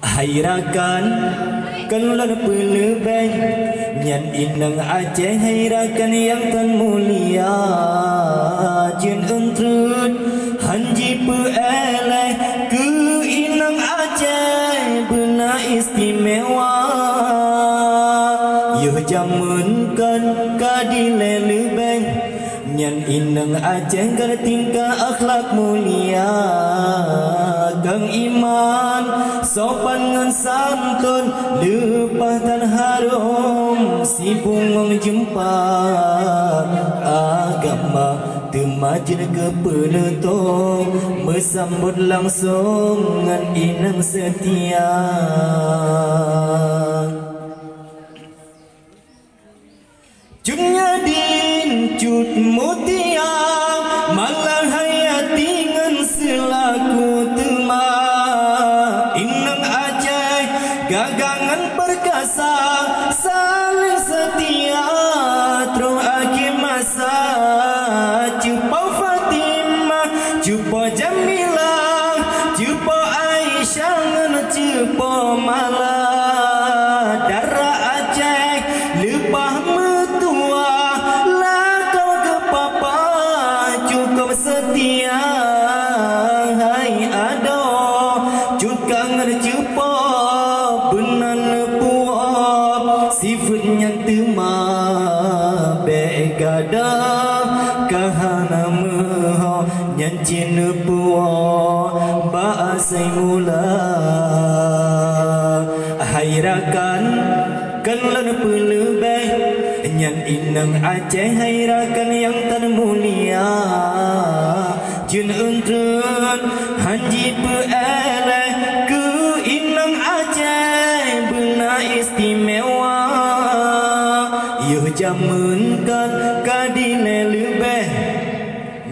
Hairakan keluar pelebay nyan inang Aceh hairakan yang tan mulia jin entrut hanji peelai ke inang Aceh benar istimewa yo jamunkan kadile lebay nyan inang Aceh gar tingkah akhlak mulia kang iman sopan ngan santun lepas tan harum si bungong jumpa agama temajin ke penutup mesambut langsung ngan inang setia Cunnya din cut mutia malah hayati ngan selaku tema inang Aceh gagangan perkasa saling setia terus akhir masa cupa Fatimah cupa Jamilah cupa Aisyah ngan cupa Malah darah Aceh lepah metua lah kau ke papa cukup setia hai ado cukang cupa benan puap sifatnya tema begada kahana meho nyancin puap bahasai mula hairakan kelan pelebay nyan inang Aceh hairakan yang tan mulia jin entren hanji peelai ke inang Aceh benar istimewa yo jamunkan kadile lebeh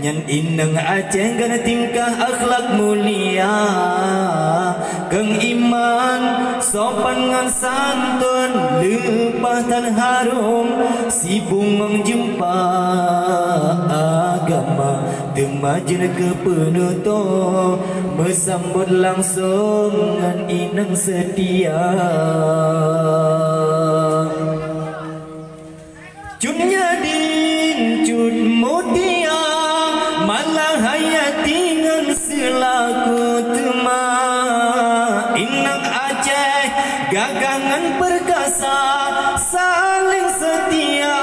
nyan inang Aceh gana tingkah akhlak mulia kang iman sopan ngan santun lepas tan harum si bungong jumpa agama temajin ke penutup mesambut langsung ngan inang setia cunnya din cut mutia malah hayati ngan selaku tema inang Aceh gagangan perkasa saling setia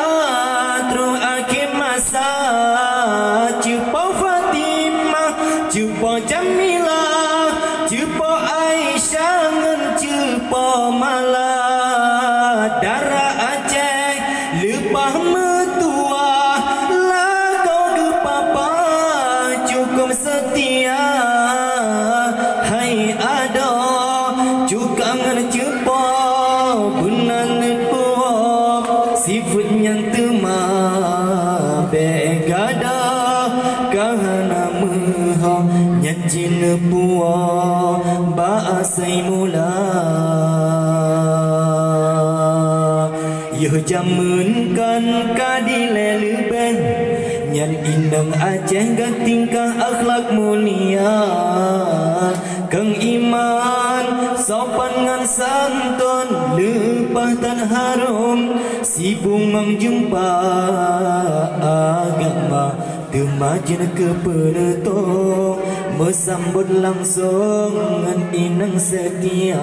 terus akhir masa cupa Fatimah cupa Jamilah cupa Aisyah ngan cupa Malah darah Aceh lepah metua lah kau ke papa cukup setia hai ado cukang cupa benan puap sifatnya tema begada kahana meho nyancin puap bahasai mula yo jamunkan kadile lebeh nyan inang Aceh gan tingkah akhlak mulia kang iman sopan ngan santun lepas tan harum si bungong jumpa agama temajin ke penutup mesambut langsung ngan inang setia